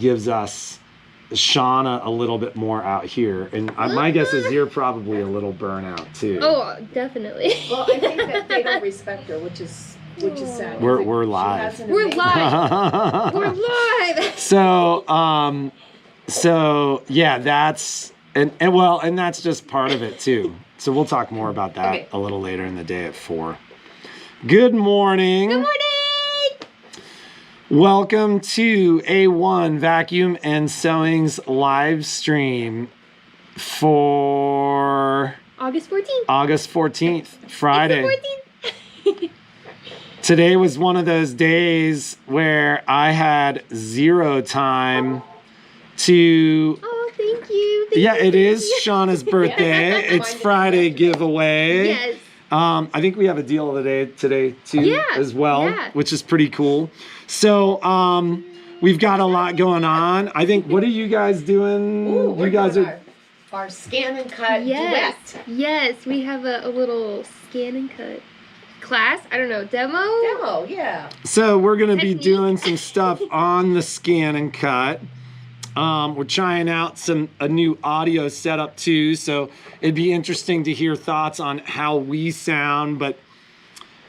gives us Shauna a little bit more out here. And my guess is you're probably a little burnout too. Oh, definitely. Well, I think that they don't respect her, which is sad. We're live. We're live. We're live. So yeah, that's and that's just part of it too. So we'll talk more about that a little later in the day at 4. Good morning. Good morning. Welcome to A1 Vacuum and Sewing's live stream for August 14th. August 14th, Friday. It's the 14th. Today was one of those days where I had zero time to... Oh, thank you. It is Shauna's birthday. It's Friday giveaway. Yes. I think we have a deal of the day today too as well, which is pretty cool. So we've got a lot going on. I think, what are you guys doing? Ooh, you guys are... Our scan and cut duet. Yes, we have a little scan and cut class. I don't know, demo, yeah. So we're going to be doing some stuff on the scan and cut. We're trying out a new audio setup too, so it'd be interesting to hear thoughts on how we sound, but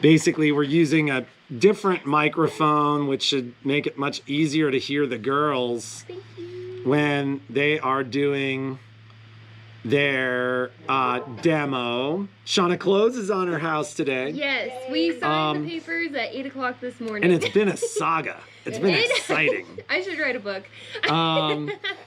basically we're using a different microphone, which should make it much easier to hear the girls when they are doing their demo. Shauna Close is on her house today. Yes, we signed the papers at 8 o'clock this morning. And it's been a saga. It's been exciting. I should write a book.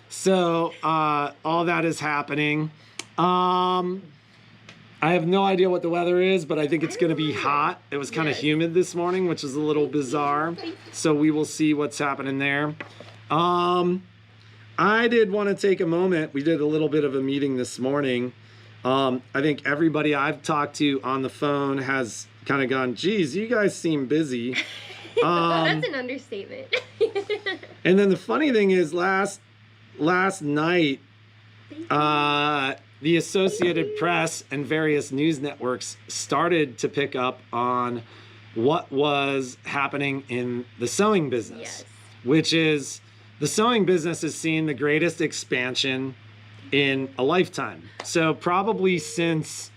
So all that is happening. I have no idea what the weather is, but I think it's going to be hot. It was kind of humid this morning, which is a little bizarre. So we will see what's happening there. I did want to take a moment. We did a little bit of a meeting this morning. I think everybody I've talked to on the phone has kind of gone, geez, you guys seem busy. That's an understatement. And then the funny thing is last night, the Associated Press and various news networks started to pick up on what was happening in the sewing business, which is the sewing business has seen the greatest expansion in a lifetime. So probably since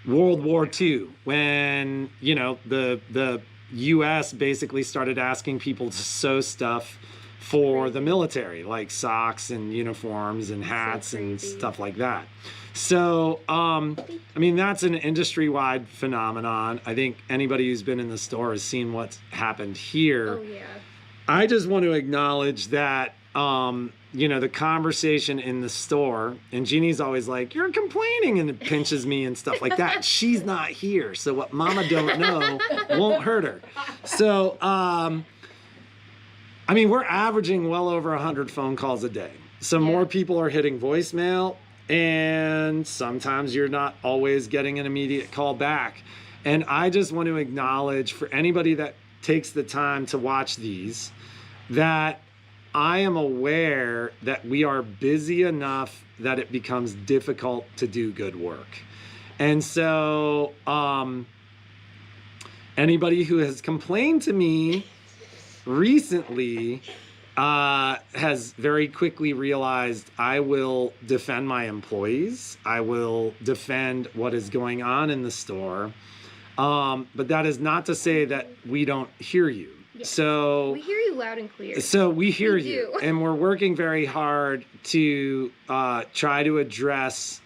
World War II, when, you know, the U.S. basically started asking people to sew stuff for the military, like socks and uniforms and hats and stuff like that. So, I mean, that's an industry-wide phenomenon. I think anybody who's been in the store has seen what's happened here. Oh, yeah. I just want to acknowledge that, you know, the conversation in the store, and Jeannie's always like, you're complaining, and it pinches me and stuff like that. She's not here, so what mama don't know won't hurt her. So, I mean, we're averaging well over 100 phone calls a day. So more people are hitting voicemail, and sometimes you're not always getting an immediate call back. And I just want to acknowledge for anybody that takes the time to watch these, that I am aware that we are busy enough that it becomes difficult to do good work. And so anybody who has complained to me recently has very quickly realized I will defend my employees. I will defend what is going on in the store. But that is not to say that we don't hear you. Yes. So we hear you loud and clear. So we hear you, and we're working very hard to try to address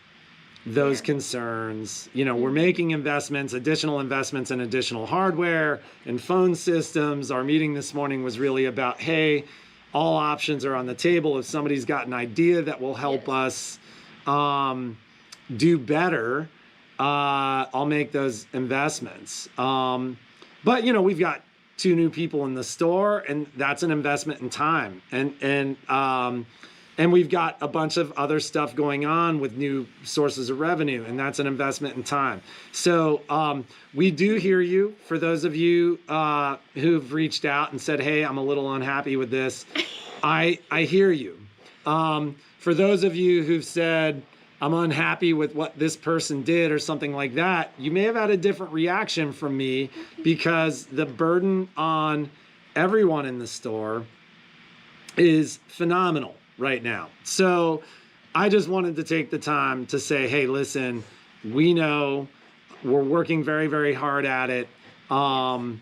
those concerns. You know, we're making investments, additional investments in additional hardware and phone systems. Our meeting this morning was really about, hey, all options are on the table. If somebody's got an idea that will help us do better, I'll make those investments. But, you know, we've got 2 new people in the store, and that's an investment in time. And we've got a bunch of other stuff going on with new sources of revenue, and that's an investment in time. So we do hear you. For those of you who've reached out and said, hey, I'm a little unhappy with this, I hear you. For those of you who've said, I'm unhappy with what this person did or something like that, you may have had a different reaction from me, because the burden on everyone in the store is phenomenal right now. So I just wanted to take the time to say, hey, listen, we know we're working very, very hard at it. And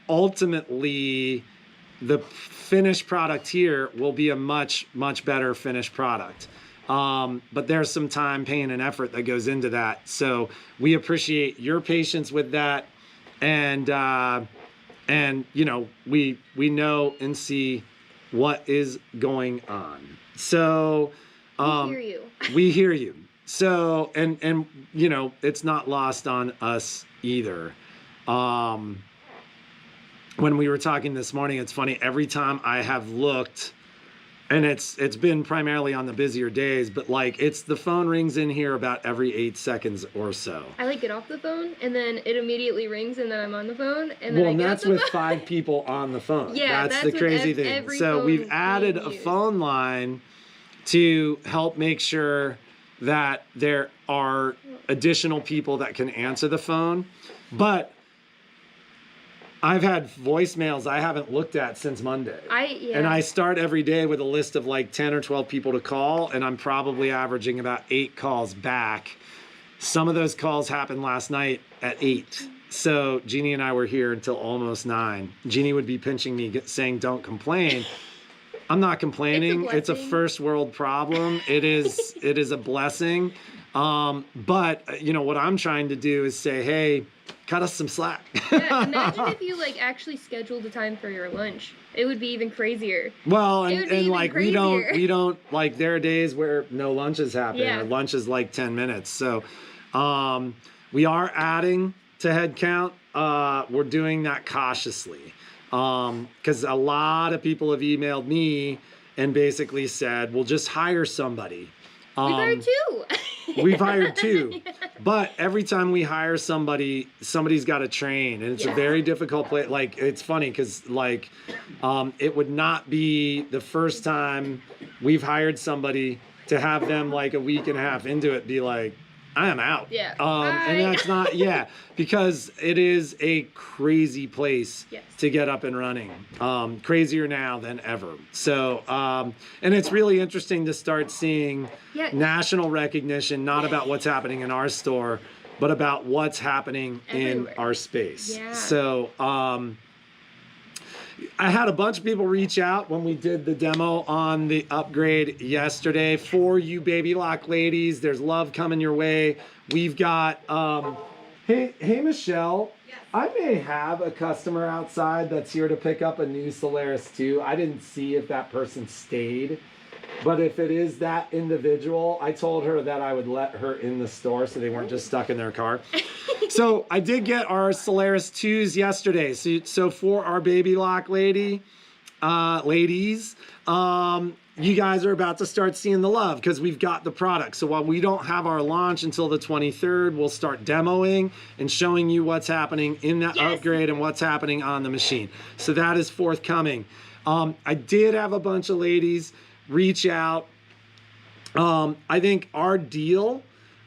ultimately the finished product here will be a much, much better finished product. But there's some time, pain, and effort that goes into that. So we appreciate your patience with that. And you know, we know and see what is going on. So We hear you. we hear you. So and you know, it's not lost on us either. When we were talking this morning, it's funny, every time I have looked, and it's been primarily on the busier days, but like the phone rings in here about every 8 seconds or so. I like get off the phone and then it immediately rings and then I'm on the phone and then Well, I and get that's off the with phone. 5 people on the phone. Yeah, that's that's the crazy with thing. every So phone we've added being a used. phone line to help make sure that there are additional people that can answer the phone. But I've had voicemails I haven't looked at since Monday. Yeah. And I start every day with a list of like 10 or 12 people to call, and I'm probably averaging about 8 calls back. Some of those calls happened last night at 8. So Jeannie and I were here until almost 9. Jeannie would be pinching me saying, don't complain. I'm not complaining. It's a blessing. first world problem. It is a blessing. But you know, what I'm trying to do is say, hey, cut us some slack. Yeah, imagine if you like actually scheduled the time for your lunch. It would be even crazier. Well, It would be and even like crazier. we don't like, there are days where no lunches happen. Yeah. Or lunch is like 10 minutes. So we are adding to head count. We're doing that cautiously. Because a lot of people have emailed me and basically said, well, just hire somebody. We've hired 2. We've hired 2. But every time we hire somebody, somebody's got to train. And it's a very difficult place. Like, it's funny because, like, it would not be the first time we've hired somebody to have them, like, a week and a half into it, be like, I am out. Yeah. And that's not, because it is a crazy place to get up and running. Crazier now than ever. So, and it's really interesting to start seeing national recognition, not about what's happening in our store, but about what's happening everywhere in our space. Yeah. So, I had a bunch of people reach out when we did the demo on the upgrade yesterday. For you baby lock ladies, there's love coming your way. We've got, hey Michelle, I may have a customer outside that's here to pick up a new Solaris 2. I didn't see if that person stayed, but if it is that individual, I told her that I would let her in the store so they weren't just stuck in their car. So I did get our Solaris 2s yesterday. So for our baby lock ladies, you guys are about to start seeing the love because we've got the product. So while we don't have our launch until the 23rd, we'll start demoing and showing you what's happening in that upgrade and what's happening on the machine. So that is forthcoming. I did have a bunch of ladies reach out. I think our deal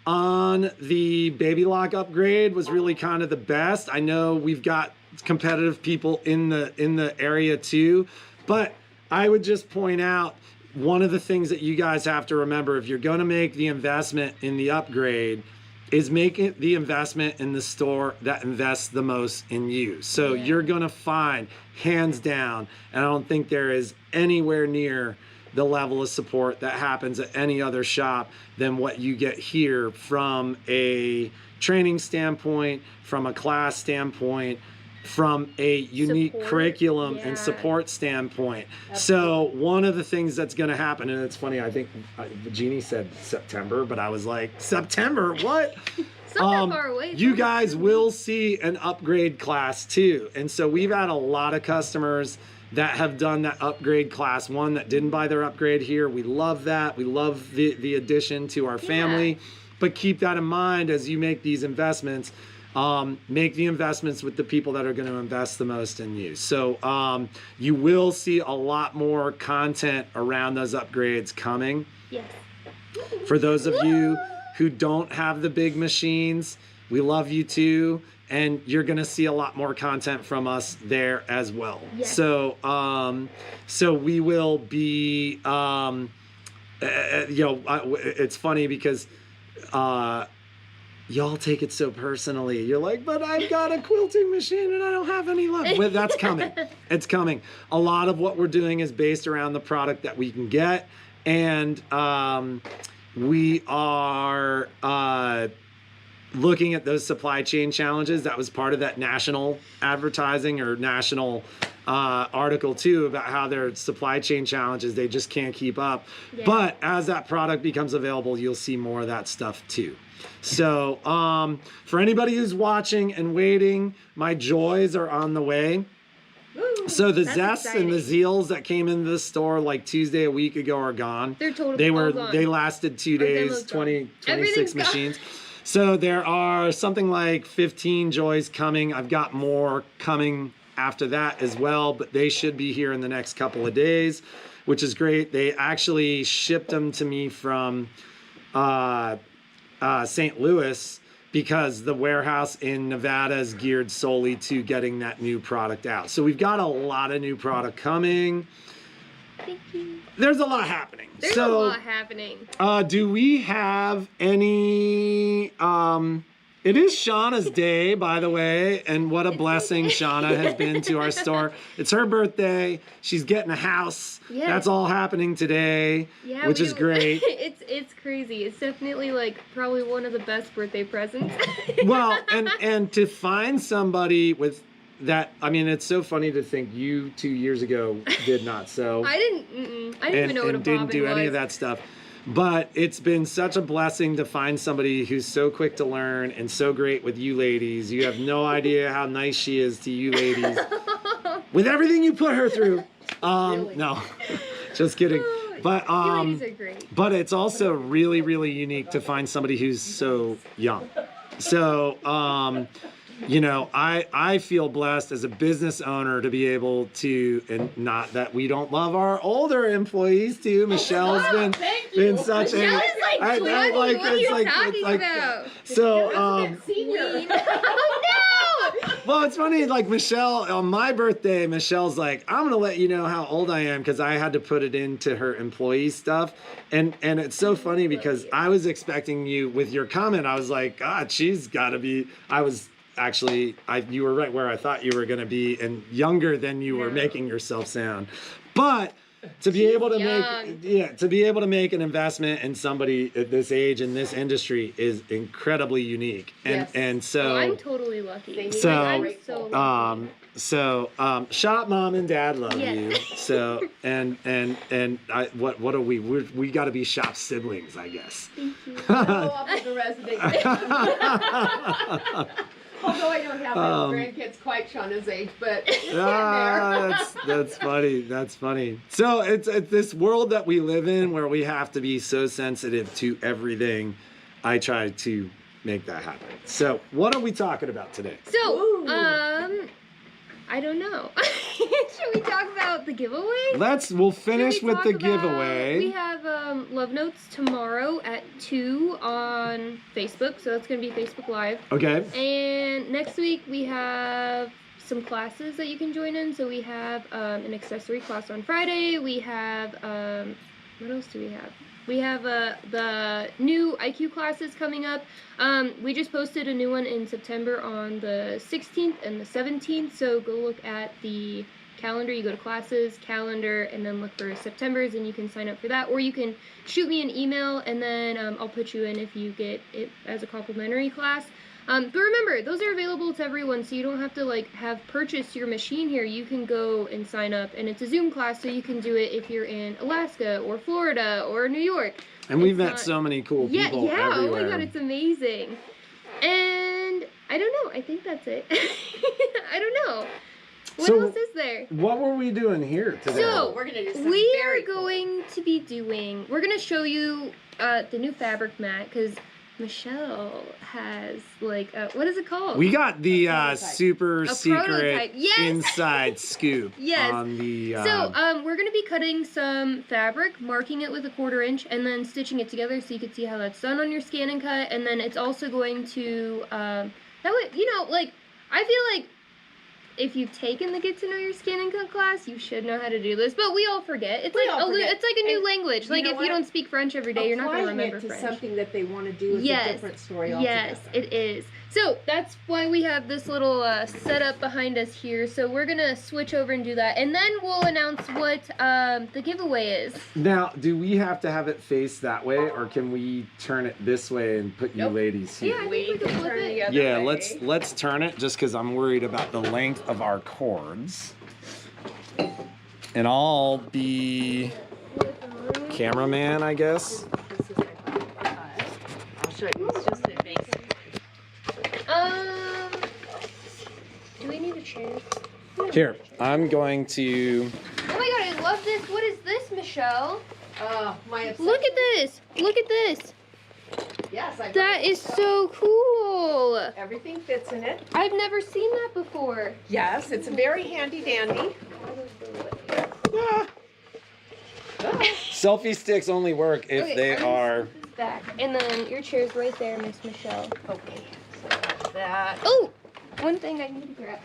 on the baby lock upgrade was really kind of the best. I know we've got competitive people in the area too, but I would just point out one of the things that you guys have to remember if you're going to make the investment in the upgrade is making the investment in the store that invests the most in you. So you're going to find, hands down, and I don't think there is anywhere near the level of support that happens at any other shop than what you get here from a training standpoint, from a class standpoint, from a unique curriculum and support standpoint. So one of the things that's going to happen, and it's funny, I think Jeannie said September, but I was like, September, what? It's not that far away. You guys will see an upgrade class too. And so we've had a lot of customers that have done that upgrade class 1 that didn't buy their upgrade here. We love that. We love the addition to our family. But keep that in mind as you make these investments. Make the investments with the people that are going to invest the most in you. So you will see a lot more content around those upgrades coming. Yes. For those of you who don't have the big machines, We love you too, and you're gonna see a lot more content from us there as well. Yes. So we will be, it's funny because y'all take it so personally. You're like, but I've got a quilting machine and I don't have any left. Well, that's coming. It's coming. A lot of what we're doing is based around the product that we can get, and we are looking at those supply chain challenges. That was part of that national advertising or national article too, about how their supply chain challenges, they just can't keep up. Yeah. But as that product becomes available, you'll see more of that stuff too. So for anybody who's watching and waiting, my joys are on the way. Woo, So the that's zests and the exciting. zeals that came into the store like Tuesday a week ago are gone. They're totally all gone. They lasted 2 Our days, demo's 20, gone. 26 Everything's gone. machines. So there are something like 15 joys coming. I've got more coming after that as well, but they should be here in the next couple of days, which is great. They actually shipped them to me from St. Louis because the warehouse in Nevada is geared solely to getting that new product out. So we've got a lot of new product coming. Thank you. There's a lot happening. There's so, a lot happening. do we have any? It is Shauna's day, by the way, and what a blessing Shauna has been to our store. It's her birthday. She's getting a house. Yeah. That's all happening today, Yeah, which is great. It's crazy. It's definitely like probably one of the best birthday presents. Well, and to find somebody with that, I mean, it's so funny to think you 2 years ago did not sew. I didn't even know what a and didn't bobbin do any was. of that stuff. But it's been such a blessing to find somebody who's so quick to learn and so great with you ladies. You have no idea how nice she is to you ladies with everything you put her through. Really? No, just kidding. But You ladies are great. but it's also really, really unique to find somebody who's so young. So, you know, I feel blessed as a business owner to be able to, and not that we don't love our older employees too. Michelle's been such a, Michelle is like I- 20. I like- What are it's you like- talking it's like- about? so, Senior. Oh no! well, it's funny, like Michelle, on my birthday, Michelle's like, I'm going to let you know how old I am because I had to put it into her employee stuff. And it's so funny because I was expecting you with your comment. I was like, God, she's got to be, you were right where I thought you were going to be and younger than you were No. making yourself sound. But to be able to young. make an investment in somebody at this age in this industry is incredibly unique. And Yes. and so Oh, I'm totally lucky. So, I'm so lucky. Shop Mom and Dad love Yes. you. So and what are we? We got to be shop siblings, I guess. Thank you. Go up with the resident. Although I don't have grandkids quite Shauna's age, but That's funny. That's funny. So it's this world that we live in where we have to be so sensitive to everything. I try to make that happen. So what are we talking about today? So, Ooh. I don't know. Should we talk about the giveaway? We'll finish Should we with the talk about- giveaway. We have Love Notes tomorrow at 2 on Facebook, so that's going to be Facebook Live. Okay. And next week we have some classes that you can join in. So we have an accessory class on Friday. We have, what else do we have? We have the new IQ classes coming up. We just posted a new one in September on the 16th and the 17th. So go look at the calendar. You go to classes, calendar, and then look for September's, and you can sign up for that. Or you can shoot me an email, and then I'll put you in if you get it as a complimentary class. But remember, those are available to everyone, so you don't have to have purchased your machine here. You can go and sign up, and it's a Zoom class, so you can do it if you're in Alaska or Florida or New York. And we've It's met not- so many cool Yeah, people yeah. everywhere. Oh my god, it's amazing. And I don't know. I think that's it. I don't know. What So, else is there? What were we doing here today? So, we're gonna do something we very are going to be doing. We're gonna show you the new fabric mat because Michelle has like what is it called? We got the prototype. super A secret prototype. Yes. inside scoop Yes. on the. So we're gonna be cutting some fabric, marking it with a 1/4 inch, and then stitching it together so you can see how that's done on your scan and cut. And then it's also going to that way, you know, like I feel like if you've taken the Get to Know Your Scan and Cut class, you should know how to do this. But we all forget. It's it's like a new language. Like if you don't speak French every day, you're not gonna remember Applying it to French. something that they want to do is a different story altogether. Yes, it is. So that's why we have this little setup behind us here. So we're gonna switch over and do that, and then we'll announce what the giveaway is. Now, do we have to have it face that way, or can we turn it this way and put you ladies here? Yeah, I think we can flip turn it. the other Yeah, way. let's turn it just because I'm worried about the length of our cords. And I'll be cameraman, I guess. This is I'll show you. It's just a basic. Do we need a chair? Here, I'm going to. Oh my god, I love this. What is this, Michelle? My obsession. Look at this. Look at this. Yes, That is so cool. Everything fits in it. I've never seen that before. Yes, it's very handy dandy. Selfie sticks only work if Okay, they I'm are. gonna put this back. And then your chair's right there, Miss Michelle. Okay, so that's that. Oh, one thing I need to grab.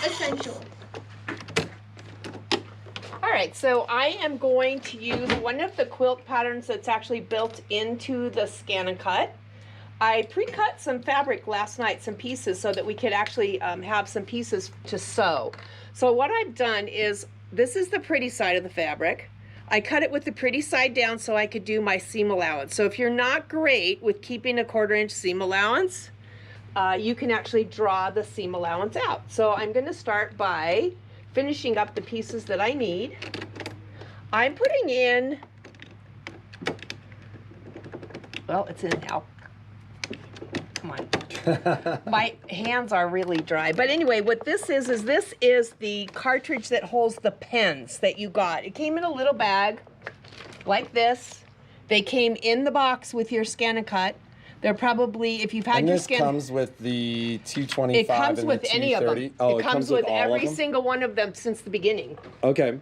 Essential. All right, so I am going to use one of the quilt patterns that's actually built into the Scan and Cut. I pre-cut some fabric last night, some pieces, so that we could actually have some pieces to sew. So what I've done is, this is the pretty side of the fabric. I cut it with the pretty side down so I could do my seam allowance. So if you're not great with keeping a 1/4 inch seam allowance, you can actually draw the seam allowance out. So I'm going to start by finishing up the pieces that I need. I'm putting in, well, it's in now. Come on. My hands are really dry. But anyway, what this is the cartridge that holds the pens that you got. It came in a little bag like this. They came in the box with your Scan and Cut. They're probably, if you've had And your this Scan, comes with the 225 it comes and with the any of them. 230. Oh, it comes with all every of them? single one of them since the beginning. Okay.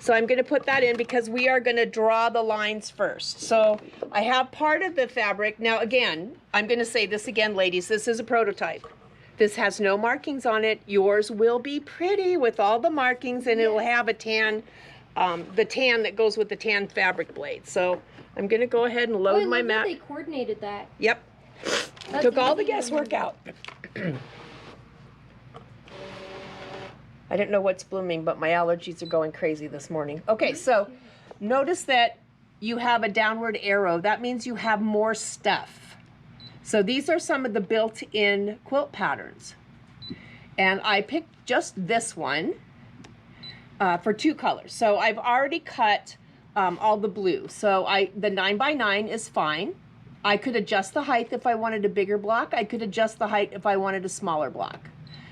So I'm going to put that in because we are going to draw the lines first. So I have part of the fabric. Now again, I'm going to say this again, ladies, this is a prototype. This has no markings on it. Yours will be pretty with all the markings, and it will have a tan, the tan that goes with the tan fabric blade. So I'm going to go ahead and load my mat. They coordinated that. Yep. That's Took all the easy to guesswork remember. out. I don't know what's blooming, but my allergies are going crazy this morning. Okay, so notice that you have a downward arrow. That means you have more stuff. So these are some of the built-in quilt patterns. And I picked just this one for 2 colors. So I've already cut all the blue. So the 9x9 is fine. I could adjust the height if I wanted a bigger block. I could adjust the height if I wanted a smaller block.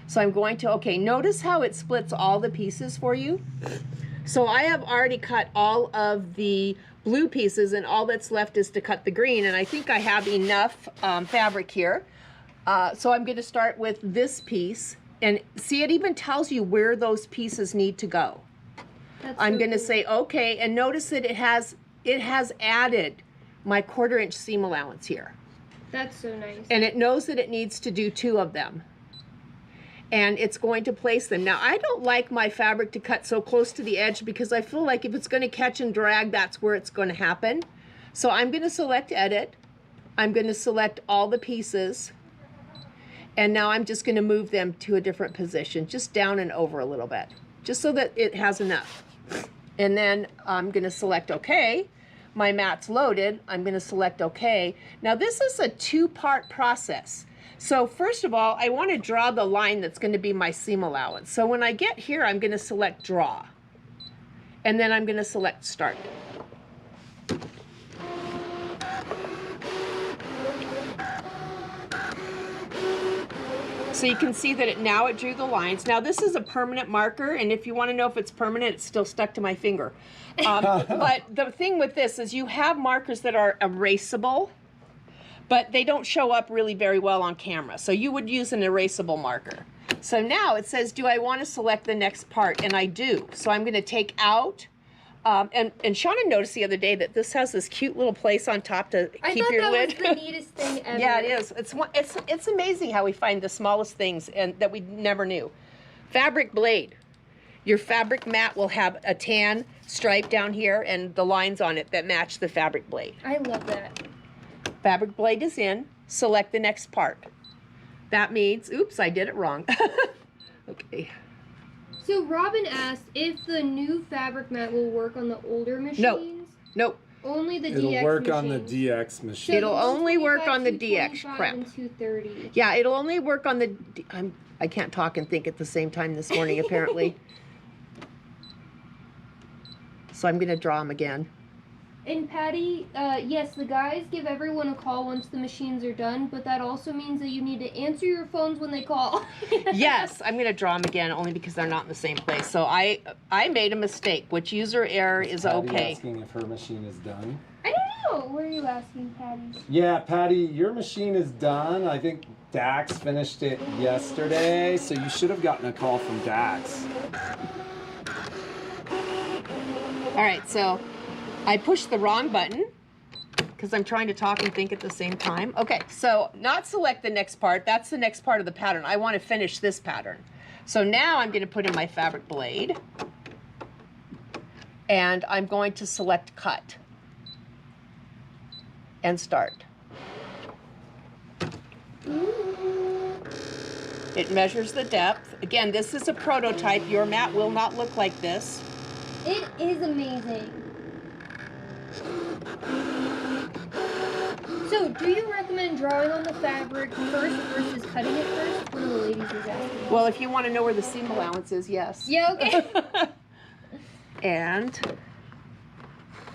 So I'm going to, okay, notice how it splits all the pieces for you. So I have already cut all of the blue pieces, and all that's left is to cut the green, and I think I have enough fabric here. So I'm going to start with this piece, and see, it even tells you where those pieces need to go. I'm going to say, okay, and notice that it has added my 1/4 inch seam allowance here. That's so nice. And it knows that it needs to do 2 of them. And it's going to place them. Now, I don't like my fabric to cut so close to the edge because I feel like if it's going to catch and drag, that's where it's going to happen. So I'm going to select Edit. I'm going to select all the pieces. And now I'm just going to move them to a different position, just down and over a little bit, just so that it has enough. And then I'm going to select OK. My mat's loaded. I'm going to select OK. Now, this is a 2-part process. So first of all, I want to draw the line that's going to be my seam allowance. So when I get here, I'm going to select Draw. And then I'm going to select Start. So you can see that now it drew the lines. Now this is a permanent marker, and if you want to know if it's permanent, it's still stuck to my finger. But the thing with this is you have markers that are erasable, but they don't show up really very well on camera. So you would use an erasable marker. So now it says, do I want to select the next part? And I do. So I'm going to take out, and Shauna noticed the other day that this has this cute little place on top to keep your lid. I thought that was the neatest thing ever. Yeah, it is. It's amazing how we find the smallest things and that we never knew. Fabric blade. Your fabric mat will have a tan stripe down here and the lines on it that match the fabric blade. I love that. Fabric blade is in. Select the next part. That means, oops, I did it wrong. Okay. So Robin asked if the new fabric mat will work on the older machines. Nope. Only the DX It'll work machines. on the DX machine. It'll only work on the DX 225 crap. and 230. Yeah, it'll only work on the, I can't talk and think at the same time this morning apparently. So I'm going to draw them again. And Patty, yes, the guys give everyone a call once the machines are done, but that also means that you need to answer your phones when they call. Yes, I'm going to draw them again only because they're not in the same place. So I made a mistake, which user error is Patty okay. asking if her machine is done. I don't know. What are you asking, Patty? Yeah, Patty, your machine is done. I think Dax finished it yesterday, so you should have gotten a call from Dax. All right, so I pushed the wrong button because I'm trying to talk and think at the same time. Okay, so not select the next part. That's the next part of the pattern. I want to finish this pattern. So now I'm going to put in my fabric blade and I'm going to select cut and start. It measures the depth. Again, this is a prototype. Your mat will not look like this. It is amazing. So, do you recommend drawing on the fabric first versus cutting it first? One of the ladies was asking. Well, if you want to know where the seam allowance is, yes. Yeah, okay. And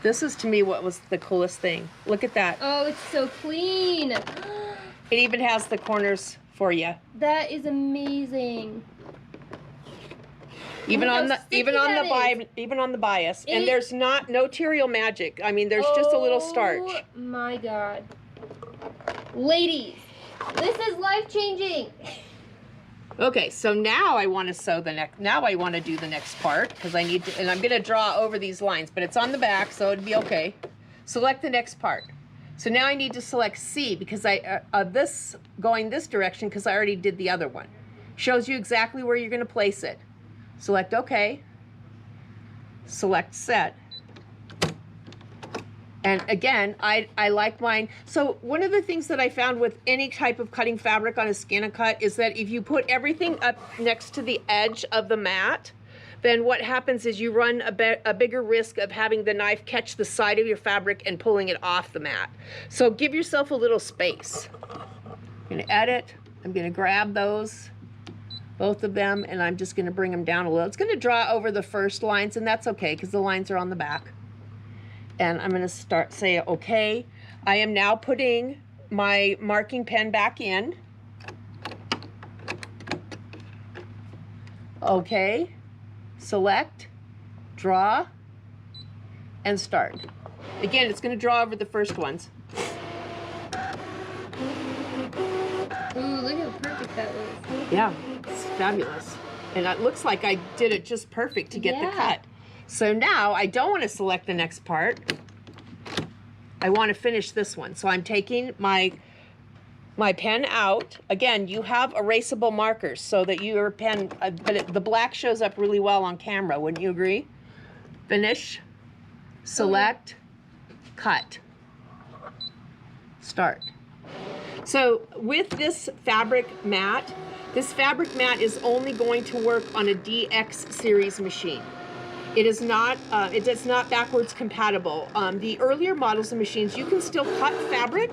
this is, to me, what was the coolest thing. Look at that. Oh, it's so clean. It even has the corners for you. That is amazing. Even Look on how the sticky even on that the even on the bias. And It- there's noTerial magic. I mean, there's just a little starch. Oh my god. Ladies, this is life-changing. Okay, so now I want to sew the next. Now I want to do the next part because I need to, and I'm going to draw over these lines, but it's on the back, so it'd be okay. Select the next part. So now I need to select C because this going this direction because I already did the other one. Shows you exactly where you're going to place it. Select OK. Select set. And again, I like mine. So one of the things that I found with any type of cutting fabric on a scan and cut is that if you put everything up next to the edge of the mat, then what happens is you run a bigger risk of having the knife catch the side of your fabric and pulling it off the mat. So give yourself a little space. I'm going to edit. I'm going to grab those, both of them, and I'm just going to bring them down a little. It's going to draw over the first lines, and that's okay because the lines are on the back. And I'm going to say okay. I am now putting my marking pen back in. Okay. Select, draw, and start. Again, it's going to draw over the first ones. Ooh, look how perfect that was. Yeah, it's fabulous. And it looks like I did it just perfect to get the cut. So now I don't want to select the next part. I want to finish this one. So I'm taking my pen out. Again, you have erasable markers so that your pen, but the black shows up really well on camera. Wouldn't you agree? Finish, select, cut, start. So with this fabric mat is only going to work on a DX series machine. It is not backwards compatible. The earlier models of machines, you can still cut fabric.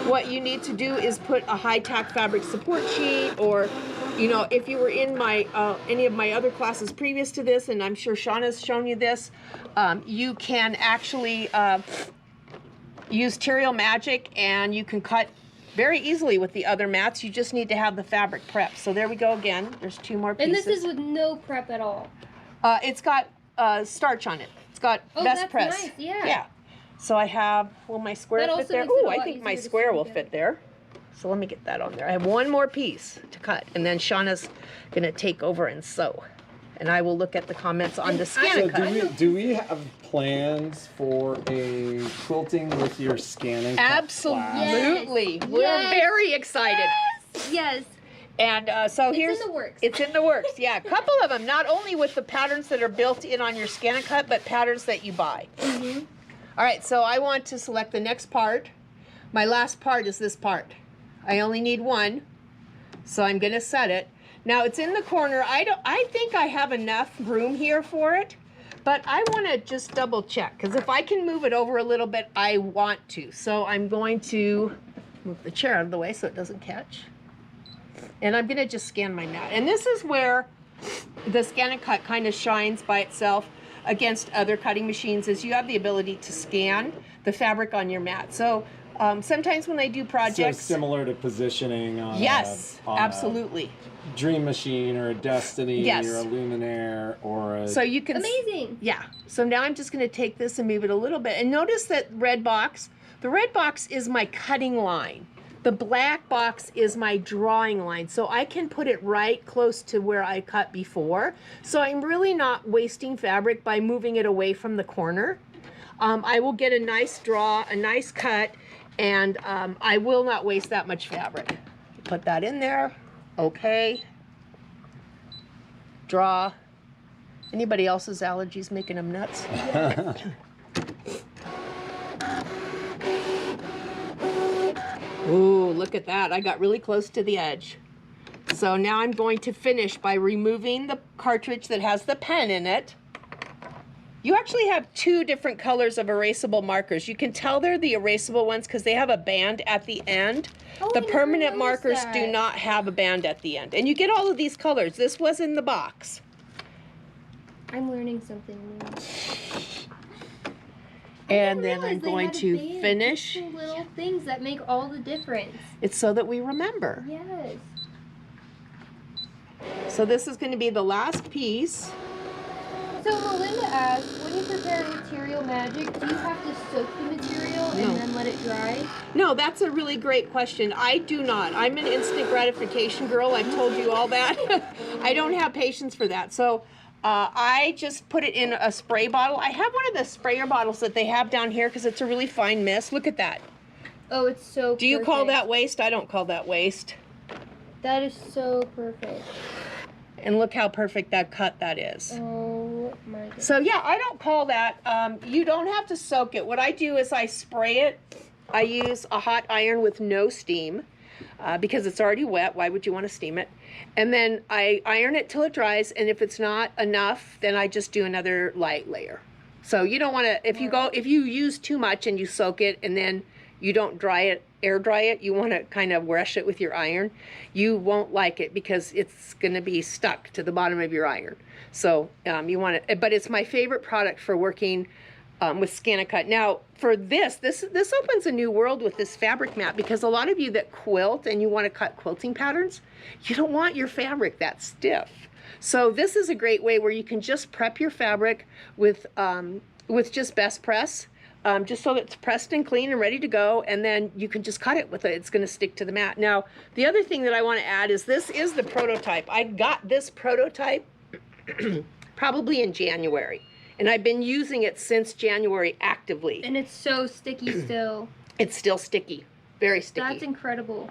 What you need to do is put a high-tack fabric support sheet, or, you know, if you were in my any of my other classes previous to this, and I'm sure Shauna's shown you this, you can actually use Terial Magic, and you can cut very easily with the other mats. You just need to have the fabric prepped. So there we go again. There's 2 more pieces. And this is with no prep at all. It's got starch on it. It's got best that's press. nice, yeah. Yeah. So I have, will my square That fit also there? makes it a Oh, I lot think my easier to square sew will together. fit there. So let me get that on there. I have 1 more piece to cut, and then Shauna's gonna take over and sew. And I will look at the comments on the scan So and cut. do we have plans for a quilting with your scanning class? Absolutely. Yes. We're Yes. very excited. Yes. And so It's here's in the works. It's in the works. Yeah, a couple of them. Not only with the patterns that are built in on your scan and cut, but patterns that you buy. Mm-hmm. All right, so I want to select the next part. My last part is this part. I only need 1, so I'm going to set it. Now it's in the corner. I think I have enough room here for it, but I want to just double check, because if I can move it over a little bit, I want to. So I'm going to move the chair out of the way so it doesn't catch. And I'm going to just scan my mat. And this is where the scan and cut kind of shines by itself against other cutting machines, is you have the ability to scan the fabric on your mat. So sometimes when they do projects, So similar to positioning on yes, on absolutely. a Dream Machine or a Destiny Yes. or a Luminaire or a... So you can Amazing. Yeah. So now I'm just going to take this and move it a little bit. And notice that red box. The red box is my cutting line. The black box is my drawing line. So I can put it right close to where I cut before. So I'm really not wasting fabric by moving it away from the corner. I will get a nice draw, a nice cut, and I will not waste that much fabric. Put that in there. Okay. Draw. Anybody else's allergies making them nuts? Ooh, look at that. I got really close to the edge. So now I'm going to finish by removing the cartridge that has the pen in it. You actually have 2 different colors of erasable markers. You can tell they're the erasable ones because they have a band at the end. Oh, The I never permanent noticed markers that. do not have a band at the end. And you get all of these colors. This was in the box. I'm learning something new. And then realize I'm they going had a to band. finish. Just the little things that make all the difference. It's so that we remember. Yes. So this is going to be the last piece. So Melinda asked, when you prepare material magic, do you have to soak the material No. and then let it dry? No, that's a really great question. I do not. I'm an instant gratification girl. I've told you all that. I don't have patience for that. So I just put it in a spray bottle. I have one of the sprayer bottles that they have down here because it's a really fine mist. Look at that. Oh, it's so Do you call perfect. that waste? I don't call that waste. That is so perfect. And look how perfect that cut that is. Oh my goodness. So yeah, I don't call that. You don't have to soak it. What I do is I spray it. I use a hot iron with no steam because it's already wet. Why would you want to steam it? And then I iron it till it dries. And if it's not enough, then I just do another light layer. So you don't want to, if you use too much and you soak it and then you don't dry it, air dry it, you want to kind of brush it with your iron, you won't like it because it's going to be stuck to the bottom of your iron. So you want it, but it's my favorite product for working with Scan and Cut. Now for this opens a new world with this fabric mat, because a lot of you that quilt and you want to cut quilting patterns, you don't want your fabric that stiff. So this is a great way where you can just prep your fabric with just best press. Just so it's pressed and clean and ready to go, and then you can just cut it with it. It's going to stick to the mat. Now, the other thing that I want to add is this is the prototype. I got this prototype probably in January, and I've been using it since January actively. And it's so sticky still. It's still sticky, very sticky. That's incredible.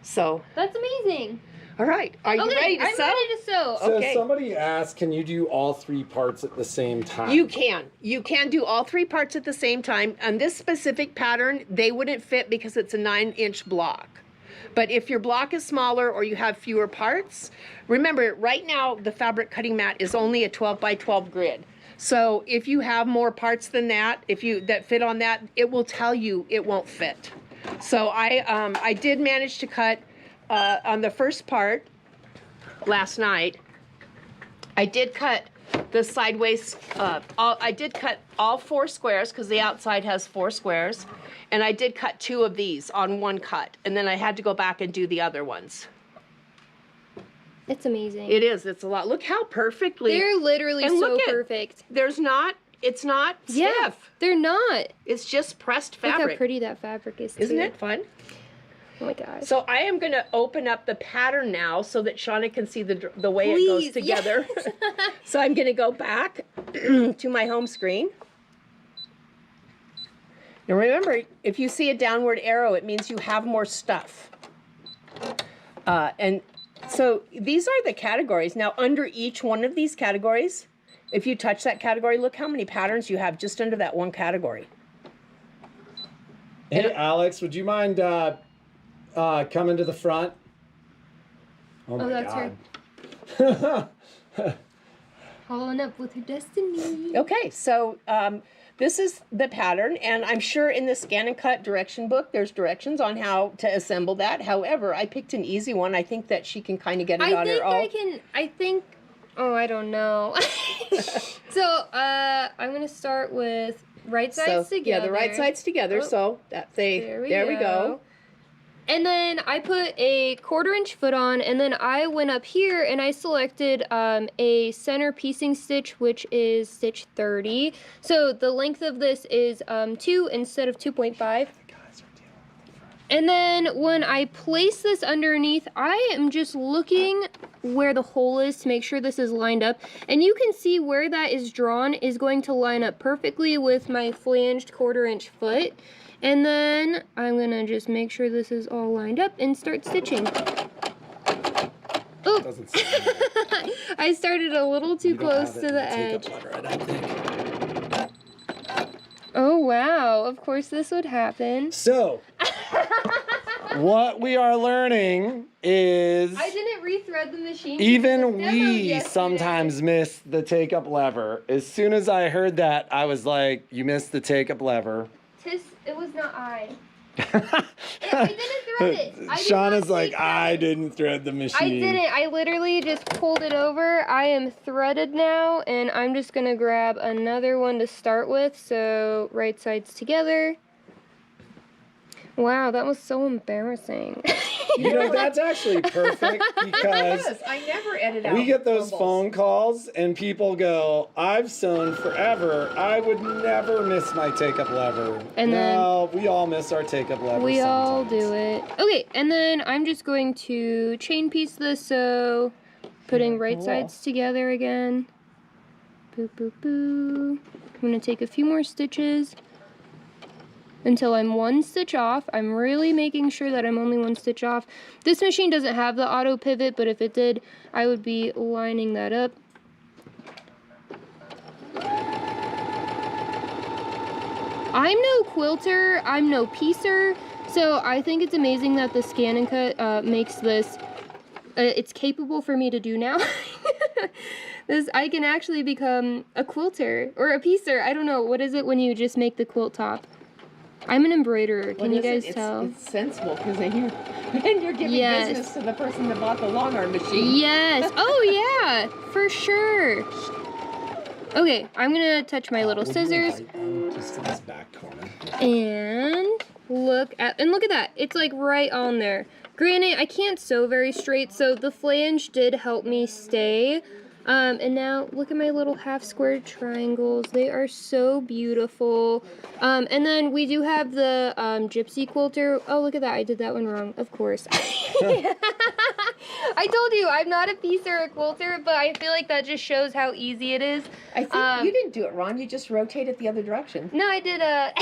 So, That's amazing. all right. Are you ready to I'm sew? ready to sew. So Okay. somebody asked, can you do all 3 parts at the same time? You can. You can do all 3 parts at the same time. On this specific pattern, they wouldn't fit because it's a 9-inch block. But if your block is smaller or you have fewer parts, remember, right now, the fabric cutting mat is only a 12 by 12 grid. So if you have more parts than that, that fit on that, it will tell you it won't fit. So I did manage to cut on the first part last night. I did cut the sideways, I did cut all 4 squares because the outside has 4 squares. And I did cut 2 of these on one cut. And then I had to go back and do the other ones. It's amazing. It is. It's a lot. Look how perfectly. They're literally And so look at- perfect. It's not Yeah, stiff. they're not. It's just pressed Look fabric. how pretty that fabric is, too. Isn't it fun? Oh my gosh. So I am going to open up the pattern now so that Shauna can see the way it Please, goes together. yes. So I'm going to go back to my home screen. Now remember, if you see a downward arrow, it means you have more stuff. And so these are the categories. Now under each one of these categories, if you touch that category, look how many patterns you have just under that one category. Hey, Alex, would you mind coming to the front? Oh my that's God. Following up with her destiny. Okay, so this is the pattern, and I'm sure in the Scan and Cut direction book, there's directions on how to assemble that. However, I picked an easy one. I think that she can kind of get it on her own. Oh, I don't know. So, I'm going to start with right sides together. Yeah, the right sides together, Oh, so there we go. And then I put a 1/4 inch foot on, and then I went up here and I selected a center piecing stitch, which is stitch 30. So the length of this is 2 instead of 2.5. And then when I place this underneath, I am just looking where the hole is to make sure this is lined up. And you can see where that is drawn is going to line up perfectly with my flanged 1/4 inch foot. And then I'm gonna just make sure this is all lined up and start stitching. Oh, I started a little too close to the edge. Oh wow, of course this would happen. So, what we are learning is I didn't rethread the machine. even we sometimes miss the take-up lever. As soon as I heard that, I was like, you missed the take-up lever. It was not I. I didn't thread it. Shauna's like, I didn't thread the machine. I didn't. I literally just pulled it over. I am threaded now, and I'm just going to grab another one to start with. So, right sides together. Wow, that was so embarrassing. You know, that's actually perfect because I never edit out. we get those phone calls and people go, I've sewn forever. I would never miss my take-up lever. And no, we all miss our take-up lever we all sometimes. do it. Okay, and then I'm just going to chain piece this, so putting right sides together again. Boo, boo, boo. I'm going to take a few more stitches until I'm 1 stitch off. I'm really making sure that I'm only 1 stitch off. This machine doesn't have the auto pivot, but if it did, I would be lining that up. I'm no quilter, I'm no piecer, so I think it's amazing that the Scan and Cut makes this, it's capable for me to do now. I can actually become a quilter, or a piecer, I don't know, what is it when you just make the quilt top? I'm an embroiderer. Can you guys tell? It's sensible because then you're giving business to the person that bought the long arm machine. Yes. Oh yeah, for sure. Okay, I'm gonna touch my little scissors. Just to this back corner. And look at that. It's like right on there. Granted, I can't sew very straight, so the flange did help me stay. And now look at my little half square triangles. They are so beautiful. And then we do have the gypsy quilter. Oh, look at that. I did that one wrong, of course. I told you, I'm not a piecer or a quilter, but I feel like that just shows how easy it is. I think you didn't do it wrong. You just rotate it the other direction. No, I did a...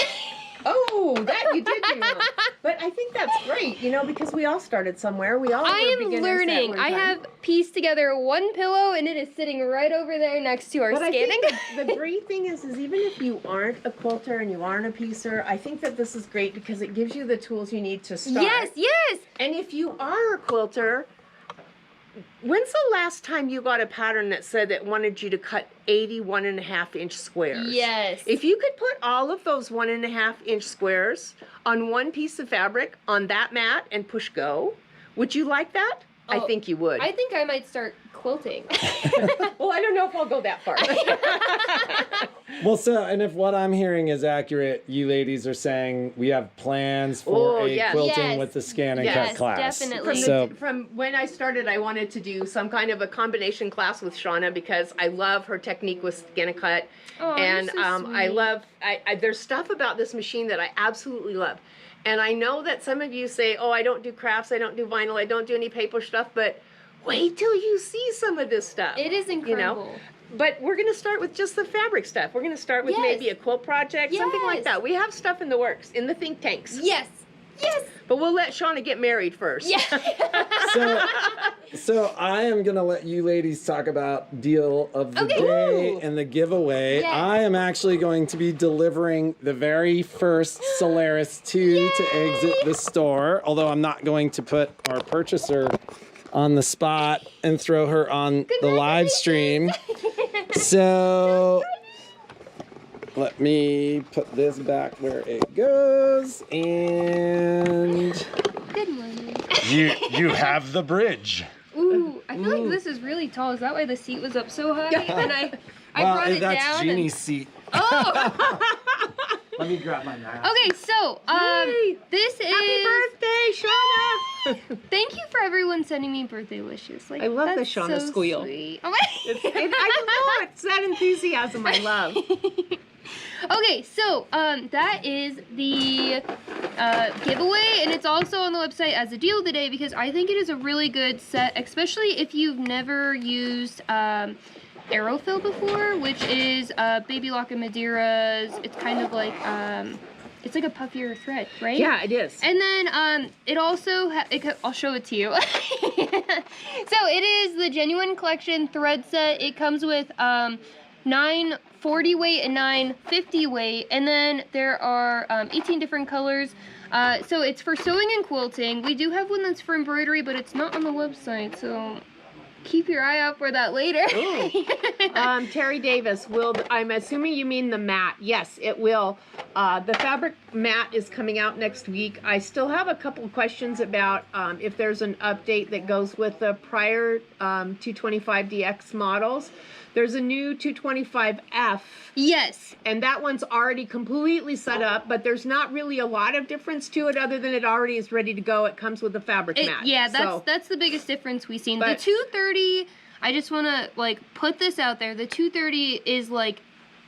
Oh, that you did do wrong. But I think that's great, you know, because we all started somewhere. We all I were am beginners learning. at one I time. have pieced together one pillow, and it is sitting right over there next to our But I scanning. think the great thing is even if you aren't a quilter and you aren't a piecer, I think that this is great because it gives you the tools you need to start. Yes, yes. And if you are a quilter, when's the last time you got a pattern that said it wanted you to cut 80 1.5-inch squares? Yes. If you could put all of those 1.5-inch squares on one piece of fabric on that mat and push go, would you like that? I think you would. I think I might start quilting. Well, I don't know if I'll go that far. Well, so, and if what I'm hearing is accurate, you ladies are saying we have plans for quilting Yes. with the scan and Yes, cut class. definitely. From when I started, I wanted to do some kind of a combination class with Shauna because I love her technique with scan and cut. Oh, And you're so I sweet. love, there's stuff about this machine that I absolutely love. And I know that some of you say, oh, I don't do crafts, I don't do vinyl, I don't do any paper stuff, but wait till you see some of this stuff. It is incredible. But we're going to start with just the fabric stuff. We're going to start with Yes. maybe a quilt project, something like Yes. that. We have stuff in the works, in the think tanks. Yes. Yes. But we'll let Shauna get married first. Yeah. So I am gonna let you ladies talk about deal of the day Ooh. and the giveaway. Yes. I am actually going to be delivering the very first Solaris 2 to exit the store, although I'm not going to put our purchaser on the spot and throw her on the live stream. So let me put this back where it goes, and Good morning. you have the bridge. Ooh, I feel like this is really tall. Is that why the seat was up so high? And I Well, brought it that's down. Jeannie's seat. Oh. Let me grab my mask. Okay, so Yay. this is. Happy birthday, Shauna! Thank you for everyone sending me birthday wishes. Like, I love the that's Shauna so squeal. Sweet. Oh my. I don't know, it's that enthusiasm I love. Okay, so that is the giveaway, and it's also on the website as a deal today because I think it is a really good set, especially if you've never used Aerofill before, which is Baby Lock and Madeira's. It's kind of like it's like a puffier thread, right? Yeah, it is. And then it also I'll show it to you. So it is the Genuine Collection thread set. It comes with 9 40 weight and 9 50 weight, and then there are 18 different colors. So it's for sewing and quilting. We do have one that's for embroidery, but it's not on the website, so keep your eye out for that later. Terry Davis, I'm assuming you mean the mat. Yes, it will. The fabric mat is coming out next week. I still have a couple of questions about if there's an update that goes with the prior 225DX models. There's a new 225F. Yes. And that one's already completely set up, but there's not really a lot of difference to it other than it already is ready to go. It comes with a fabric mat. Yeah, So- that's the biggest difference we've seen. But- The 230, I just want to like put this out there. The 230 is like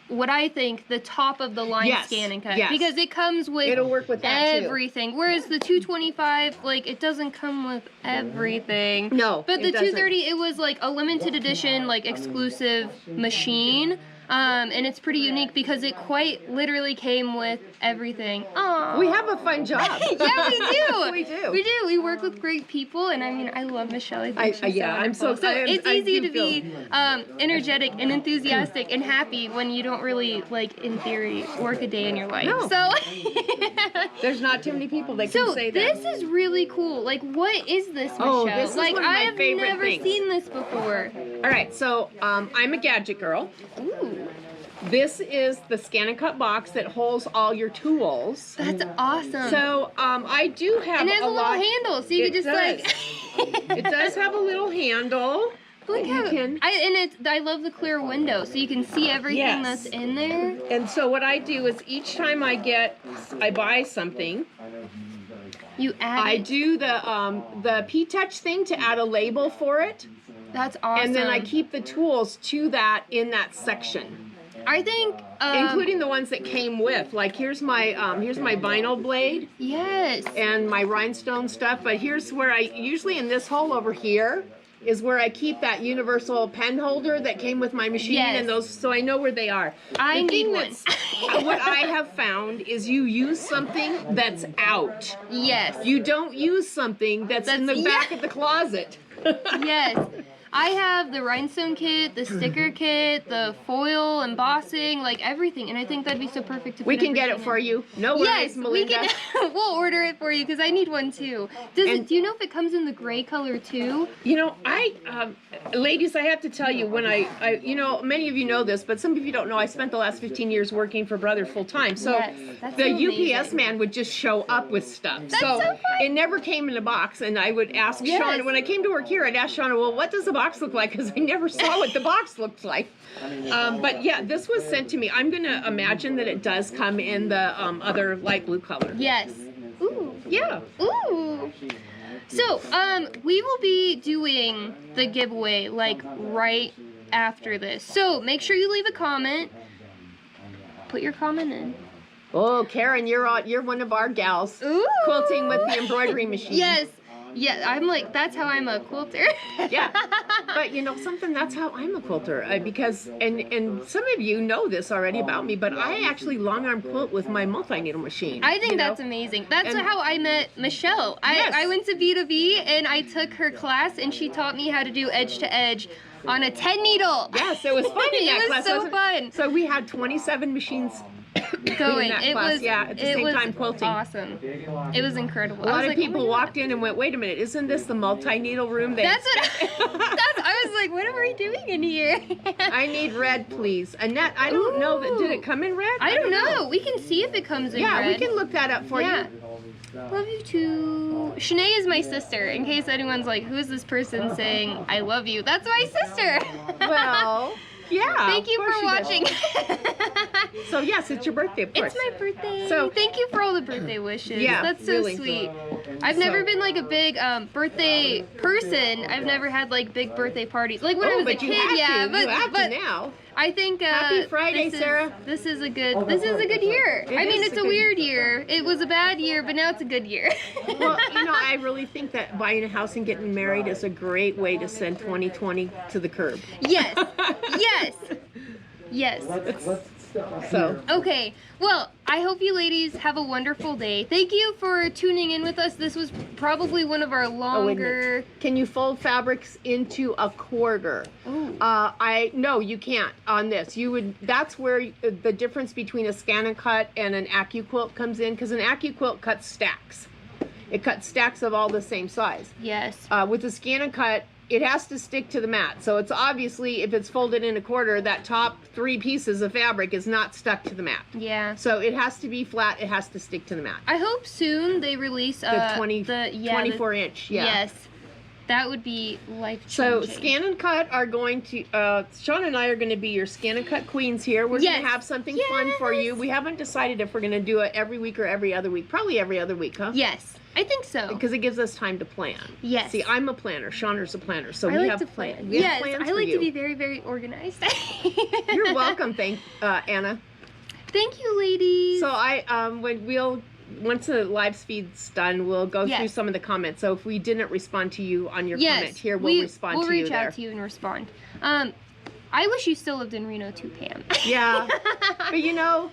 what I think the top of the line Yes, scan and cut yes. because it comes with It'll work with that too. everything. Whereas the 225, like it doesn't come with everything. No, But the it doesn't. 230, it was like a limited edition, like exclusive machine. And it's pretty unique because it quite literally came with everything. Aww. We have a fun job. Yeah, we do. We do. We do. We work with great people, and I mean, I love Michelle. I think she's yeah, I'm so- wonderful. I am- it's I easy do to be energetic and enthusiastic and happy when you don't really, like, in theory, work a day in your life. No. So, There's not too many people that can so say this that. is really cool. Like, what is this, Michelle? Oh, this is like, one of I my have favorite never things. seen this before. All right, so I'm a gadget girl. Ooh, This is the scan and cut box that holds all your tools. that's awesome. So I do have and it has a little lot. handle, so you It can just like. It does have a little handle. Look You how can- I love the clear window, so you can see everything Yes. that's in there. And so what I do is each time I buy something, You add I it. do the P-Touch thing to add a label for it, That's awesome. and then I keep the tools to that in that section, I think, including the ones that came with. Like here's my vinyl blade yes. and my rhinestone stuff. But here's where I usually in this hole over here is where I keep that universal pen holder that came with my machine Yes. and those, so I know where they are. I The need thing one. that's- what I have found is you use something that's out. Yes. You don't use something that's in the That's- back yeah. of the closet. Yes. I have the rhinestone kit, the sticker kit, the foil, embossing, like everything, and I think that'd be so perfect to We put can get it everything for in. you. No worries, Yes, Melinda. we can. We'll order it for you because I need one too. Do you know if it comes in the gray color too? You know, ladies, I have to tell you, when I, you know, many of you know this, but some of you don't know, I spent the last 15 years working for Brothers full time. So Yes, that's the so UPS amazing. man would just show up with stuff. That's so fun. It never came in a box, and I would ask Yes. Shauna, when I came to work here, I'd ask Shauna, well, what does the box look like? Because I never saw what the box looked like. But yeah, this was sent to me. I'm going to imagine that it does come in the other light blue color. Yes. Ooh. Yeah. Ooh. So, we will be doing the giveaway like right after this. So make sure you leave a comment. Put your comment in. Oh, Karen, you're one of our gals. Ooh. Quilting with the embroidery machine. Yes. Yeah, I'm like, that's how I'm a quilter. Yeah, but you know something, that's how I'm a quilter, because and some of you know this already about me, but I actually long arm quilt with my multi-needle machine. I think you know? that's amazing. That's And- how I met Michelle. Yes. I went to B2B and I took her class and she taught me how to do edge to edge on a 10 needle. Yes, it was fun in that It was class. so wasn't it? fun. So we had 27 machines Going. in that It class, was yeah, at the it same was time quilting. awesome. It was incredible. A lot of oh people my God. walked in and went, wait a minute, isn't this the multi-needle room? That's what I was like, what are we doing in here? I need red, please. Annette, I don't know, that did it come in red? I don't know. We can see if it comes in Yeah, red. we can look that up for Yeah. you. Love you too. Shanae is my sister, in case anyone's like, who is this person saying I love you? That's my sister. Well, yeah. Thank you of for course she watching. does. So yes, it's your birthday, of course. It's my birthday. So- Thank you for all the birthday wishes. Yeah, That's so really. sweet. I've never been like a big birthday person. I've never had like big birthday parties. Like when I Oh, was a but you kid, have yeah. to. But You have but to now. I think Happy Friday, this is, Sarah. This is a good year. It I mean, is it's a a good- weird year. It was a bad year, but now it's a good year. Well, you know, I really think that buying a house and getting married is a great way to send 2020 to the curb. Yes. Yes. Yes. So, Okay, well, I hope you ladies have a wonderful day. Thank you for tuning in with us. This was probably one of our wait a longer... can you fold fabrics into a quarter? Ooh. No, you can't on this. You would. That's where the difference between a scan and cut and an AccuQuilt comes in, because an AccuQuilt cuts stacks. It cuts stacks of all the same size. Yes. With the scan and cut, it has to stick to the mat. So it's obviously, if it's folded in a quarter, that top 3 pieces of fabric is not stuck to the mat. Yeah. So it has to be flat. It has to stick to the mat. I hope soon they release The 24 inch. Yeah. Yes. That would be life So changing. scan and cut are going to, Sean and I are going to be your scan and cut queens here. We're going Yes. to have something fun for you. We haven't decided if we're going to do it every week or every other week. Probably every other week, huh? Yes. I think so. Because it gives us time to plan. Yes. See, I'm a planner. Shauna's a planner. So I we like have to plan. We have Yes, plans I for like you. to be very, very organized. You're welcome, Anna. Thank you, ladies. So once the live feed's done, we'll go through Yes. some of the comments. So if we didn't respond to you on your yes, comment here, we'll respond we'll to you reach there. out to you and respond. I wish you still lived in Reno too, Pam. Yeah, but you know,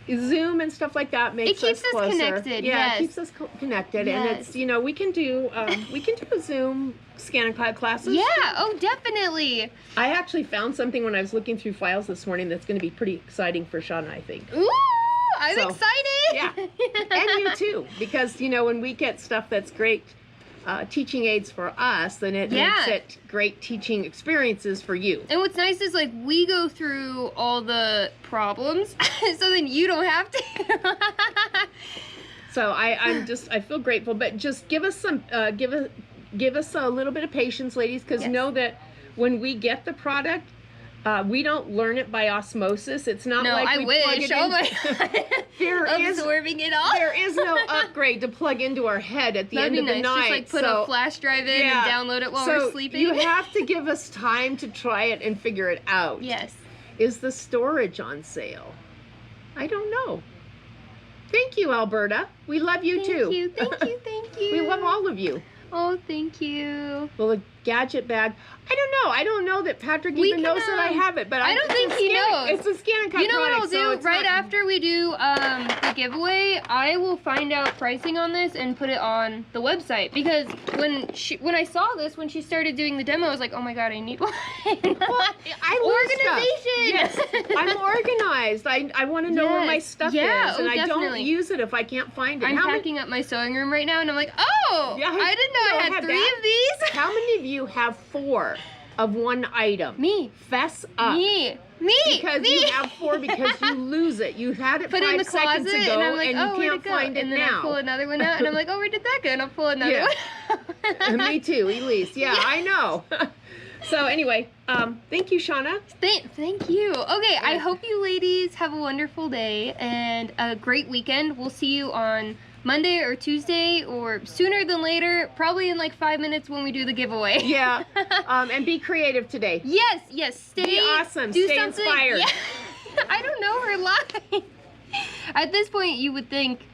Zoom and stuff like that makes keeps us closer. connected, Yeah, yes. it keeps us connected, and Yes. it's, you know, we can do a Zoom scan and cut classes. Yeah, oh, definitely. I actually found something when I was looking through files this morning that's going to be pretty exciting for Shauna, I think. Ooh, I'm So, excited. Yeah, and you too, because you know, when we get stuff that's great teaching aids for us, then it Yeah. makes it great teaching experiences for you. And what's nice is like we go through all the problems, so then you don't have to. So I feel grateful, but just give us some give us a little bit of patience, ladies, because Yes. know that when we get the product, we don't learn it by osmosis. It's not No, like I we plug wish. it Oh in. my god. There is Absorbing it all. there is no upgrade to plug into our head at the That'd end be of the nice. night. Just like put so, a flash drive in yeah. and download it while so we're sleeping. you have to give us time to try it and figure it out. Yes. Is the storage on sale? I don't know. Thank you, Alberta. We love you too. Thank you. Thank you. Thank you. We love all of you. Oh, thank you. Well, a gadget bag. I don't know that Patrick We even can, knows that I have it, but I don't it's a think he knows. It's a scan and cut You know what I'll product, so do? it's Right not- after we do the giveaway, I will find out pricing on this and put it on the website. Because when I saw this, when she started doing the demo, I was like, oh my god, I need one. Well, I lose stuff. Organization! Yes, I'm organized. I want to know where my Yes. stuff Yeah, is, and oh, I definitely. don't use it if I can't find it. I'm How many- packing up my sewing room right now, and I'm like, oh, Yeah, I didn't know I had 3 that. of these. How many of you have 4 of one item? Me. Fess up. Me. Because Me. you have 4 because you lose it. You had it Put it 5 in the seconds closet, ago, and I'm like, and oh, you where'd can't it go? find it And then I pull now. another one out, and I'm like, oh, where did that go? And I'll pull another Yeah. one. Me too, Elise. Yeah, I know. So anyway, thank you, Shauna. Thank you. Okay, I Yes. hope you ladies have a wonderful day and a great weekend. We'll see you on Monday or Tuesday or sooner than later, probably in like 5 minutes when we do the giveaway. Yeah, and be creative today. Yes, stay Be awesome. do Stay something. inspired. Yeah. I don't know her line. At this point, you would think